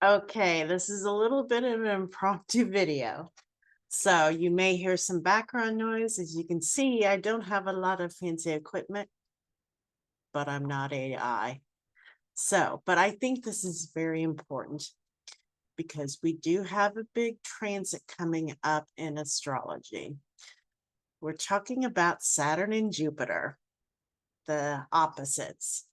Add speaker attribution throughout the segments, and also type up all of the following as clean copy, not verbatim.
Speaker 1: Okay, this is a little bit of an impromptu video. So you may hear some background noise. As you can see, I don't have a lot of fancy equipment, but I'm not AI. But I think this is very important because we do have a big transit coming up in astrology. We're talking about Saturn and Jupiter, the opposites.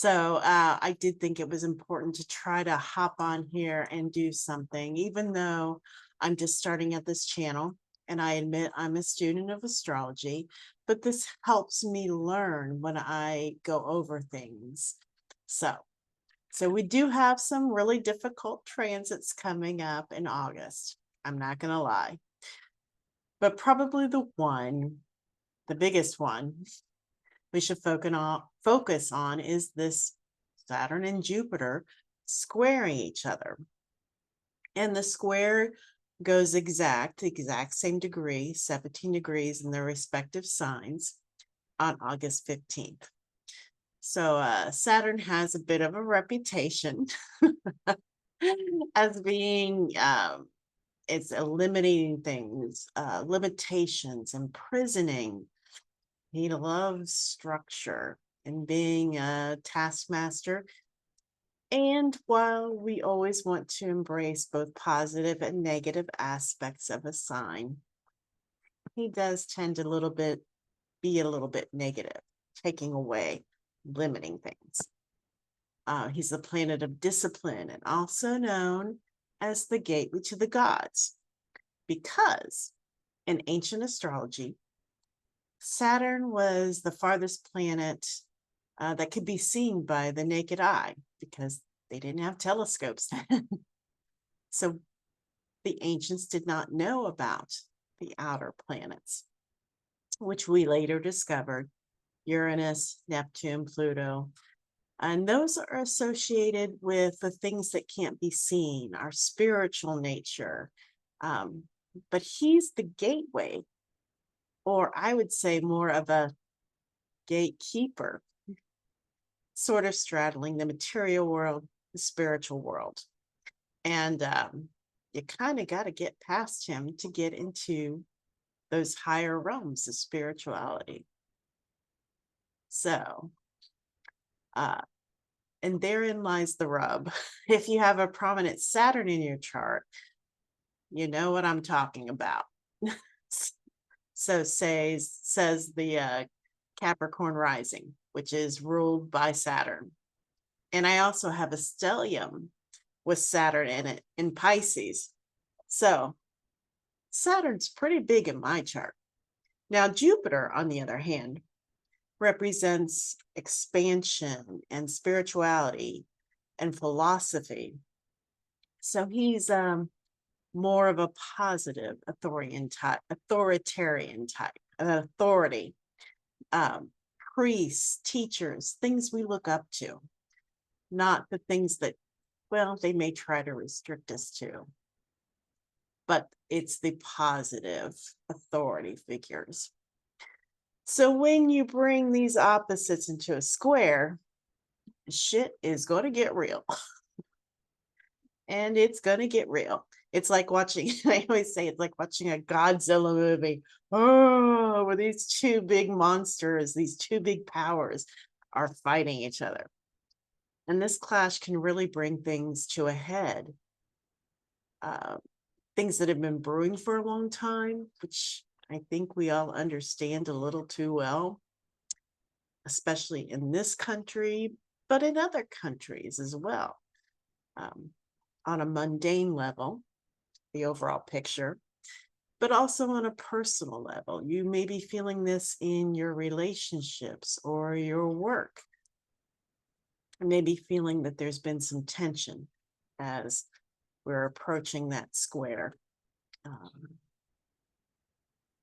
Speaker 1: I did think it was important to try to hop on here and do something, even though I'm just starting at this channel. And I admit I'm a student of astrology, but this helps me learn when I go over things. So, so we do have some really difficult transits coming up in August. I'm not going to lie, but probably the biggest one we should focus on is this Saturn and Jupiter squaring each other. And the square goes exact same degree, 17 degrees in their respective signs on August 15th. Saturn has a bit of a reputation as being it's eliminating things, limitations, imprisoning. He loves structure and being a taskmaster. And while we always want to embrace both positive and negative aspects of a sign, he does tend to be a little bit negative, taking away, limiting things. He's the planet of discipline and also known as the gateway to the gods because in ancient astrology, Saturn was the farthest planet that could be seen by the naked eye because they didn't have telescopes then. So the ancients did not know about the outer planets, which we later discovered Uranus, Neptune, Pluto. And those are associated with the things that can't be seen, our spiritual nature. Um, but he's the gateway, or I would say more of a gatekeeper, sort of straddling the material world, the spiritual world. And you kind of got to get past him to get into those higher realms of spirituality. So, uh, and therein lies the rub. If you have a prominent Saturn in your chart, you know what I'm talking about. Says the Capricorn rising, which is ruled by Saturn. And I also have a stellium with Saturn in it in Pisces. So Saturn's pretty big in my chart. Now, Jupiter, on the other hand, represents expansion and spirituality and philosophy. So he's more of a positive authoritarian type, an authority, um, priests, teachers, things we look up to, not the things that, well, they may try to restrict us to, but it's the positive authority figures. So when you bring these opposites into a square, shit is going to get real. And it's going to get real. It's like watching, I always say it's like watching a Godzilla movie. Oh, where these two big monsters, these two big powers are fighting each other. And this clash can really bring things to a head. Uh, Things that have been brewing for a long time, which I think we all understand a little too well, especially in this country, but in other countries as well. Um, on a mundane level, the overall picture, but also on a personal level. You may be feeling this in your relationships or your work. You may be feeling that there's been some tension as we're approaching that square.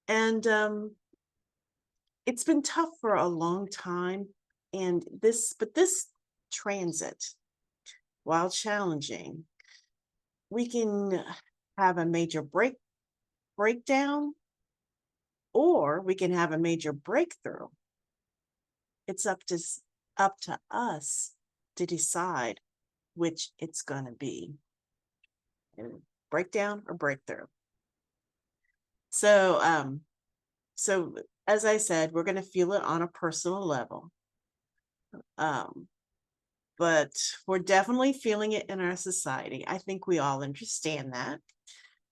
Speaker 1: And it's been tough for a long time. But this transit, while challenging, we can have a major breakdown, or we can have a major breakthrough. It's up to us to decide which it's going to be. and breakdown or breakthrough. So, so as I said, we're going to feel it on a personal level. But we're definitely feeling it in our society. I think we all understand that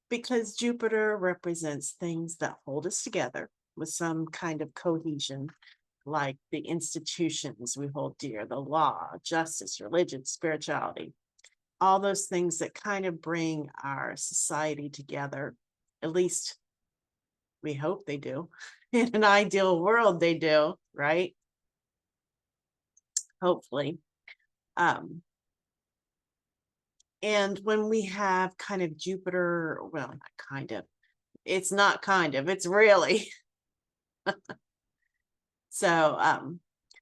Speaker 1: because Jupiter represents things that hold us together with some kind of cohesion, like the institutions we hold dear, the law, justice, religion, spirituality, all those things that kind of bring our society together. At least we hope they do. In an ideal world, they do, right? Hopefully. Um, and when we have kind of Jupiter, well, not kind of, it's not kind of, it's really. So,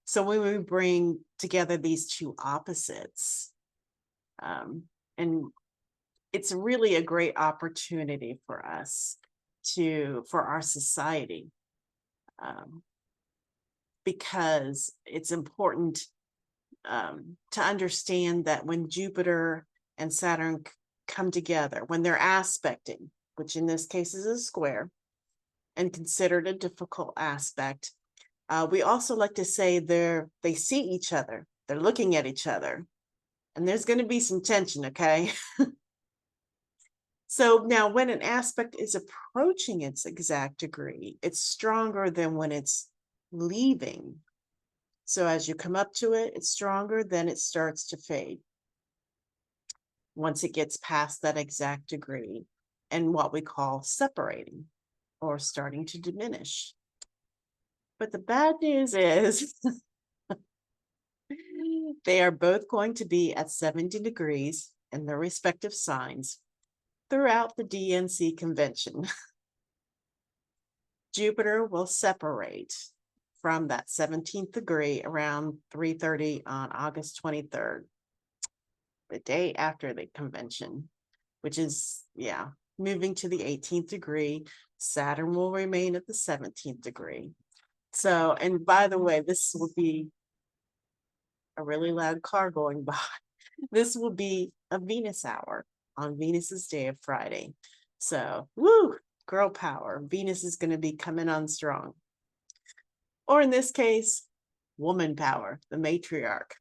Speaker 1: so when we bring together these two opposites, and it's really a great opportunity for us for our society, because it's important to understand that when Jupiter and Saturn come together, when they're aspecting, which in this case is a square and considered a difficult aspect, we also like to say they see each other, they're looking at each other, and there's going to be some tension, okay? So now when an aspect is approaching its exact degree, it's stronger than when it's leaving. So as you come up to it, it's stronger, then it starts to fade once it gets past that exact degree and what we call separating or starting to diminish. But the bad news is they are both going to be at 70 degrees in their respective signs throughout the DNC convention. Jupiter will separate from that 17th degree around 3:30 on August 23rd, the day after the convention, which is, yeah, moving to the 18th degree. Saturn will remain at the 17th degree. So, and by the way, this will be a really loud car going by. This will be a Venus hour on Venus's day of Friday. So, woo, girl power. Venus is going to be coming on strong. Or in this case, woman power, the matriarch.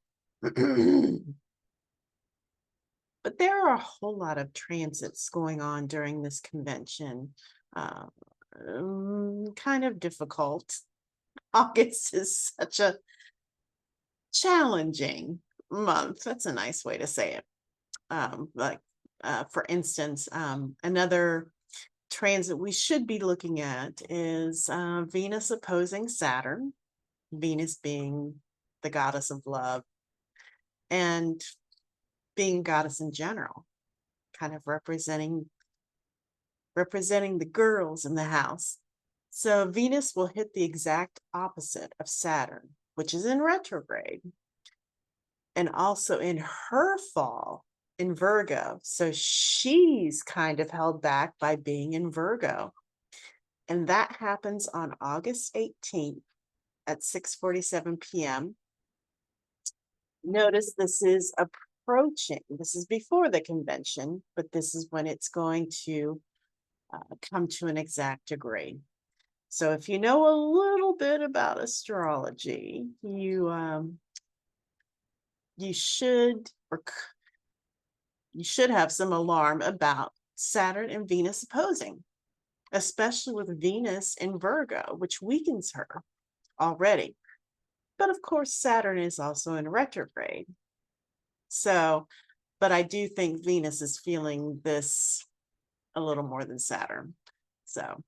Speaker 1: But there are a whole lot of transits going on during this convention. Kind of difficult. August is such a challenging month. That's a nice way to say it. For instance, another transit we should be looking at is Venus opposing Saturn, Venus being the goddess of love and being goddess in general, kind of representing the girls in the house. So Venus will hit the exact opposite of Saturn, which is in retrograde, and also in her fall in Virgo. So she's kind of held back by being in Virgo. And that happens on August 18th at 6:47 p.m. Notice this is approaching. This is before the convention, but this is when it's going to come to an exact degree. So if you know a little bit about astrology, you should have some alarm about Saturn and Venus opposing, especially with Venus in Virgo, which weakens her already. But of course, Saturn is also in retrograde. So, but I do think Venus is feeling this a little more than Saturn. So,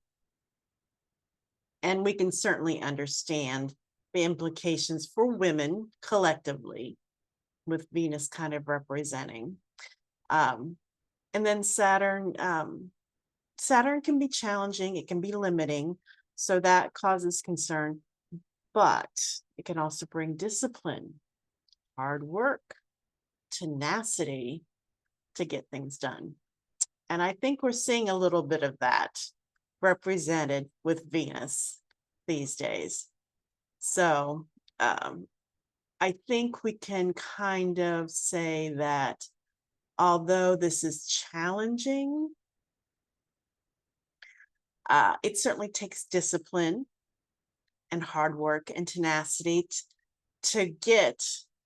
Speaker 1: and we can certainly understand the implications for women collectively with Venus kind of representing. And then Saturn can be challenging, it can be limiting, so that causes concern, but it can also bring discipline, hard work, tenacity to get things done. And I think we're seeing a little bit of that represented with Venus these days. So I think we can kind of say that although this is challenging, it certainly takes discipline and hard work and tenacity to get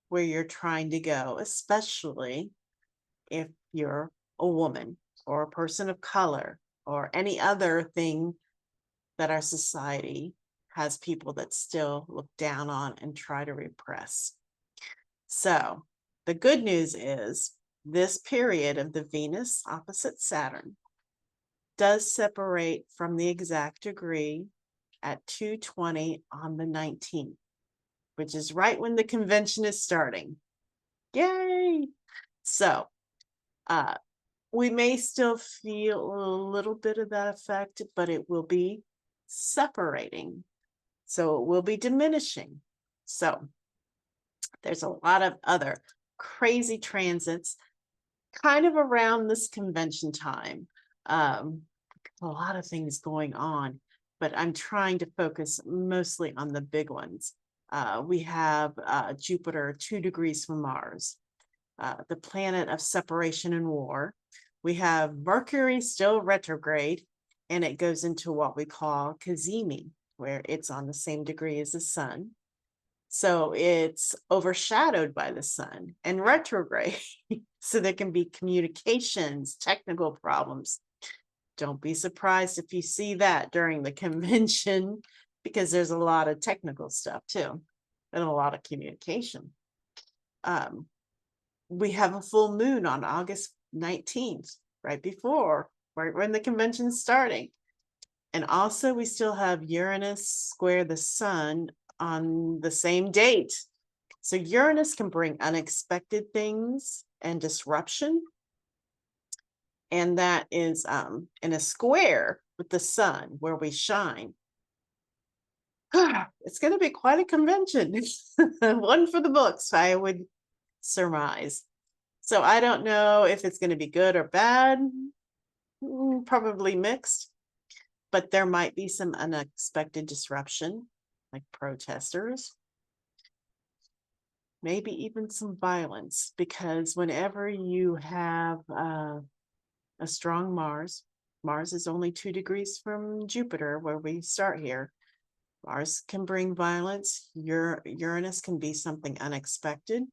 Speaker 1: where you're trying to go, especially if you're a woman or a person of color or any other thing that our society has people that still look down on and try to repress. So the good news is this period of the Venus opposite Saturn does separate from the exact degree at 2:20 on the 19th, which is right when the convention is starting. Yay! So we may still feel a little bit of that effect, but it will be separating. So it will be diminishing. So there's a lot of other crazy transits kind of around this convention time. Um, a lot of things going on, but I'm trying to focus mostly on the big ones. We have Jupiter 2 degrees from Mars, the planet of separation and war. We have Mercury still retrograde, and it goes into what we call Cazimi, where it's on the same degree as the sun. So it's overshadowed by the sun and retrograde. So there can be communications, technical problems. Don't be surprised if you see that during the convention, because there's a lot of technical stuff too, and a lot of communication. We have a full moon on August 19th, right when the convention's starting. And also we still have Uranus square the sun on the same date. So Uranus can bring unexpected things and disruption. And that is in a square with the sun where we shine. It's going to be quite a convention. One for the books, I would surmise. So I don't know if it's going to be good or bad. Probably mixed. But there might be some unexpected disruption, like protesters. Maybe even some violence, because whenever you have a strong Mars is only 2 degrees from Jupiter, where we start here. Mars can bring violence. Uranus can be something unexpected.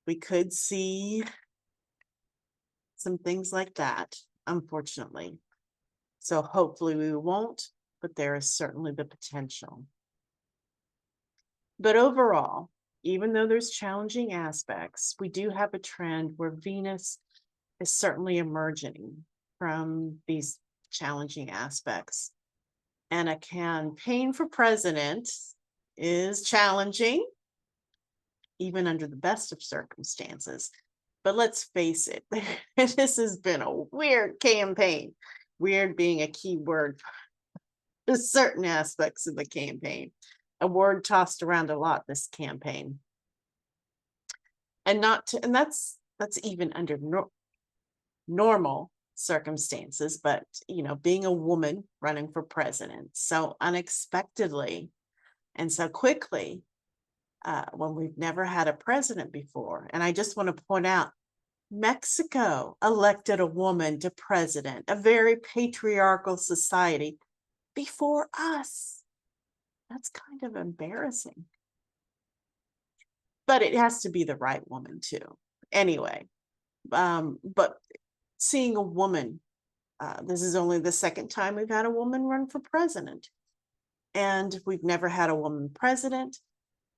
Speaker 1: We could see some things like that, unfortunately. So hopefully we won't, but there is certainly the potential. But overall, even though there's challenging aspects, we do have a trend where Venus is certainly emerging from these challenging aspects. And a campaign for president is challenging, even under the best of circumstances. But let's face it, this has been a weird campaign. Weird being a key word for certain aspects of the campaign. A word tossed around a lot this campaign. And that's even under normal circumstances, but being a woman running for president so unexpectedly and so quickly, when we've never had a president before. And I just want to point out, Mexico elected a woman to president, a very patriarchal society, before us. That's kind of embarrassing. But it has to be the right woman too. Anyway, but seeing a woman, this is only the second time we've had a woman run for president. And we've never had a woman president.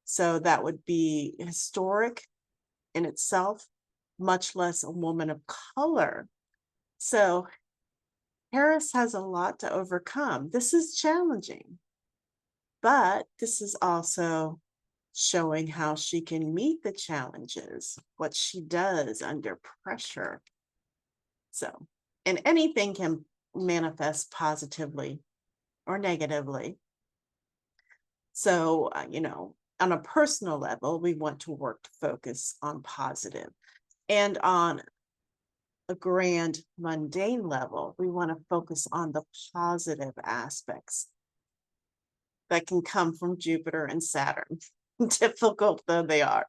Speaker 1: So that would be historic in itself, much less a woman of color. So Harris has a lot to overcome. This is challenging, but this is also showing how she can meet the challenges, what she does under pressure. So, and anything can manifest positively or negatively. So, on a personal level, we want to work to focus on positive. And on a grand mundane level, we want to focus on the positive aspects that can come from Jupiter and Saturn, difficult though they are.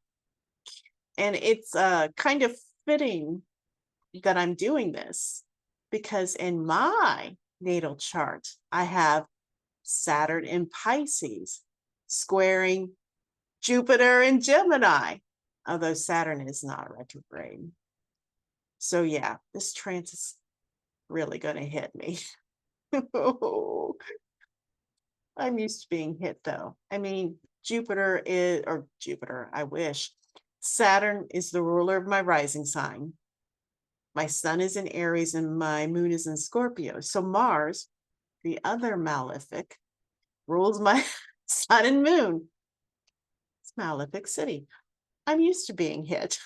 Speaker 1: And it's kind of fitting that I'm doing this because in my natal chart, I have Saturn in Pisces squaring Jupiter in Gemini, although Saturn is not retrograde. So yeah, this trance is really going to hit me. I'm used to being hit though. I mean, Jupiter, I wish. Saturn is the ruler of my rising sign. My sun is in Aries and my moon is in Scorpio. So Mars, the other malefic, rules my sun and moon. It's malefic city. I'm used to being hit.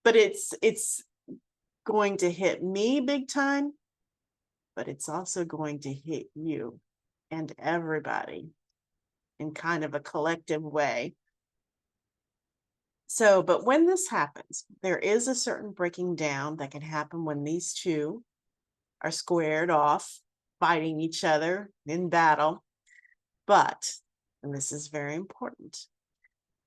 Speaker 1: But it's going to hit me big time, but it's also going to hit you and everybody in kind of a collective way. So, but when this happens, there is a certain breaking down that can happen when these two are squared off, fighting each other in battle. But, and this is very important,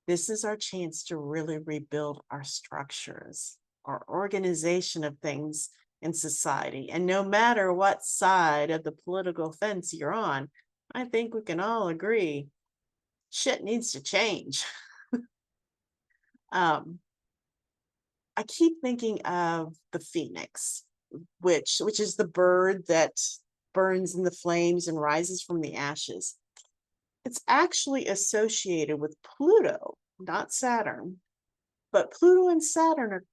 Speaker 1: this is our chance to really rebuild our structures, our organization of things in society. And no matter what side of the political fence you're on, I think we can all agree shit needs to change. I keep thinking of the phoenix, which is the bird that burns in the flames and rises from the ashes. It's actually associated with Pluto, not Saturn, but Pluto and Saturn are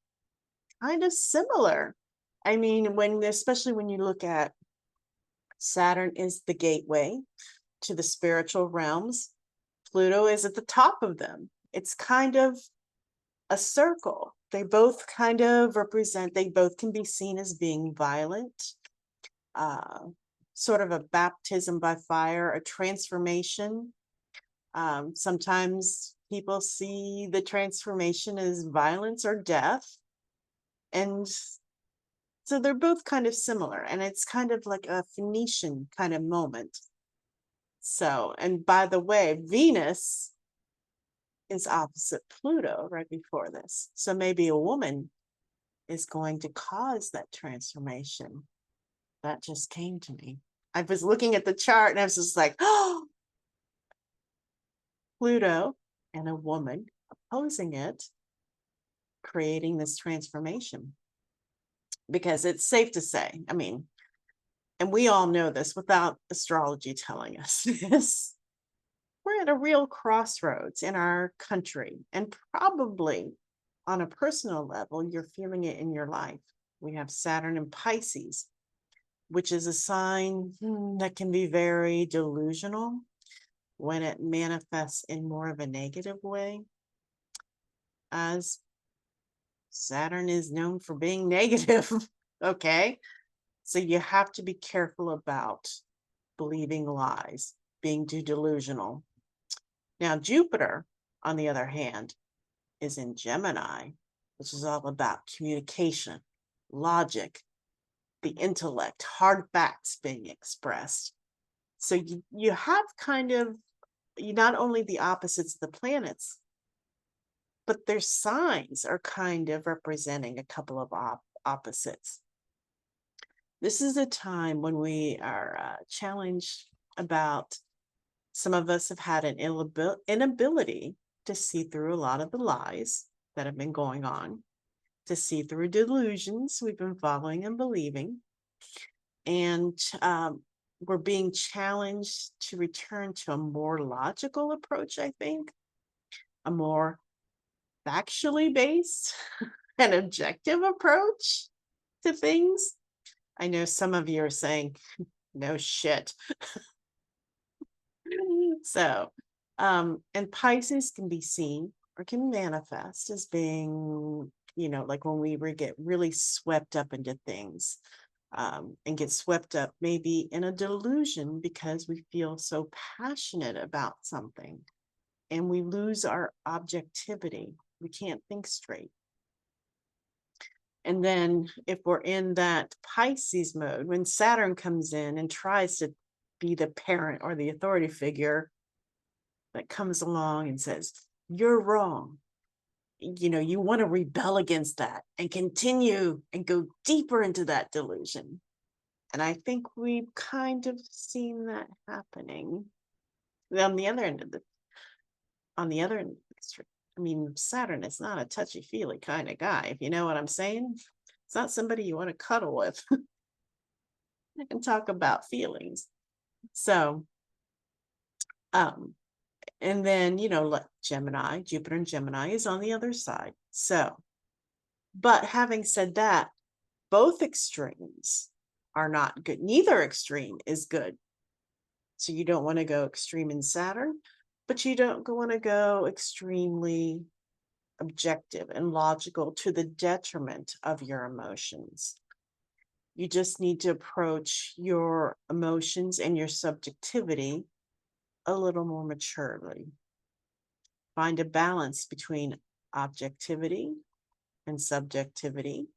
Speaker 1: kind of similar. I mean, especially when you look at Saturn is the gateway to the spiritual realms. Pluto is at the top of them. It's kind of a circle. They both kind of represent, they both can be seen as being violent, sort of a baptism by fire, a transformation. Sometimes people see the transformation as violence or death. And so they're both kind of similar. And it's kind of like a Phoenician kind of moment. So, and by the way, Venus is opposite Pluto right before this. So maybe a woman is going to cause that transformation. That just came to me. I was looking at the chart and I was just like, oh, Pluto and a woman opposing it, creating this transformation. Because it's safe to say, I mean, and we all know this without astrology telling us this, we're at a real crossroads in our country, and probably on a personal level, you're feeling it in your life. We have Saturn in Pisces, which is a sign that can be very delusional when it manifests in more of a negative way, as Saturn is known for being negative. Okay. So you have to be careful about believing lies, being too delusional. Now, Jupiter, on the other hand, is in Gemini, which is all about communication, logic, the intellect, hard facts being expressed. So you have kind of not only the opposites of the planets, but their signs are kind of representing a couple of opposites. This is a time when we are challenged about, some of us have had an inability to see through a lot of the lies that have been going on, to see through delusions we've been following and believing. And we're being challenged to return to a more logical approach, I think, a more factually based and objective approach to things. I know some of you are saying, no shit. So, and Pisces can be seen or can manifest as being, like when we get really swept up into things, and get swept up maybe in a delusion because we feel so passionate about something and we lose our objectivity. We can't think straight. And then if we're in that Pisces mode, when Saturn comes in and tries to be the parent or the authority figure that comes along and says, you're wrong, you want to rebel against that and continue and go deeper into that delusion. And I think we've kind of seen that happening. On the other end of the on the other end of the extreme, I mean, Saturn is not a touchy-feely kind of guy, if you know what I'm saying. It's not somebody you want to cuddle with and talk about feelings. So, um, and then, like Gemini, Jupiter and Gemini is on the other side. So, but having said that, both extremes are not good. Neither extreme is good. So you don't want to go extreme in Saturn, but you don't want to go extremely objective and logical to the detriment of your emotions. You just need to approach your emotions and your subjectivity a little more maturely. Find a balance between objectivity and subjectivity.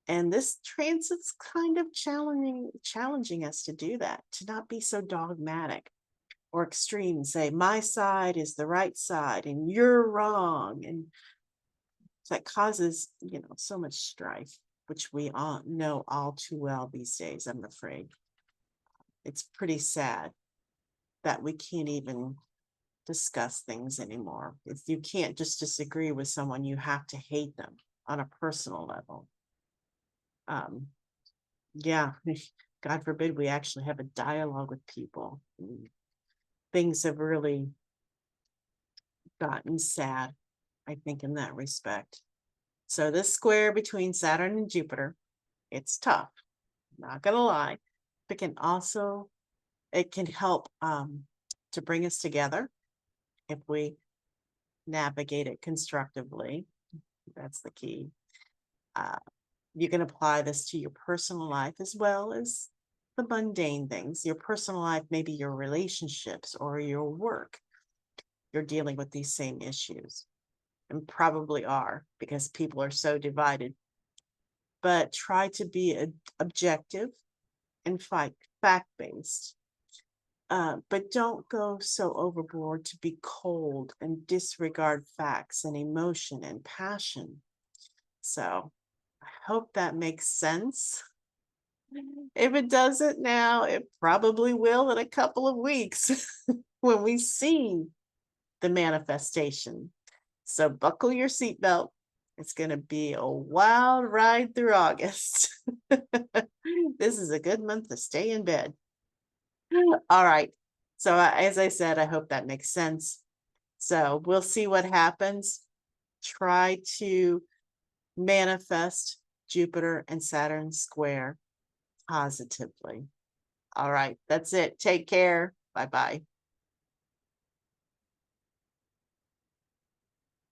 Speaker 1: And this transit's kind of challenging us to do that, to not be so dogmatic or extreme and say, my side is the right side and you're wrong. And that causes, so much strife, which we all know all too well these days, I'm afraid. It's pretty sad that we can't even discuss things anymore. If you can't just disagree with someone, you have to hate them on a personal level. Yeah, God forbid we actually have a dialogue with people. Things have really gotten sad, I think, in that respect. So this square between Saturn and Jupiter, it's tough, not gonna lie. But it can help to bring us together if we navigate it constructively. That's the key. You can apply this to your personal life as well as the mundane things. Your personal life, maybe your relationships or your work. You're dealing with these same issues, and probably are, because people are so divided. But try to be objective and fact-based. But don't go so overboard to be cold and disregard facts and emotion and passion. So I hope that makes sense. If it doesn't now, it probably will in a couple of weeks when we see the manifestation. So buckle your seatbelt. It's going to be a wild ride through August. This is a good month to stay in bed. All right. So as I said, I hope that makes sense. So we'll see what happens. Try to manifest Jupiter and Saturn square positively. All right. That's it. Take care. Bye-bye.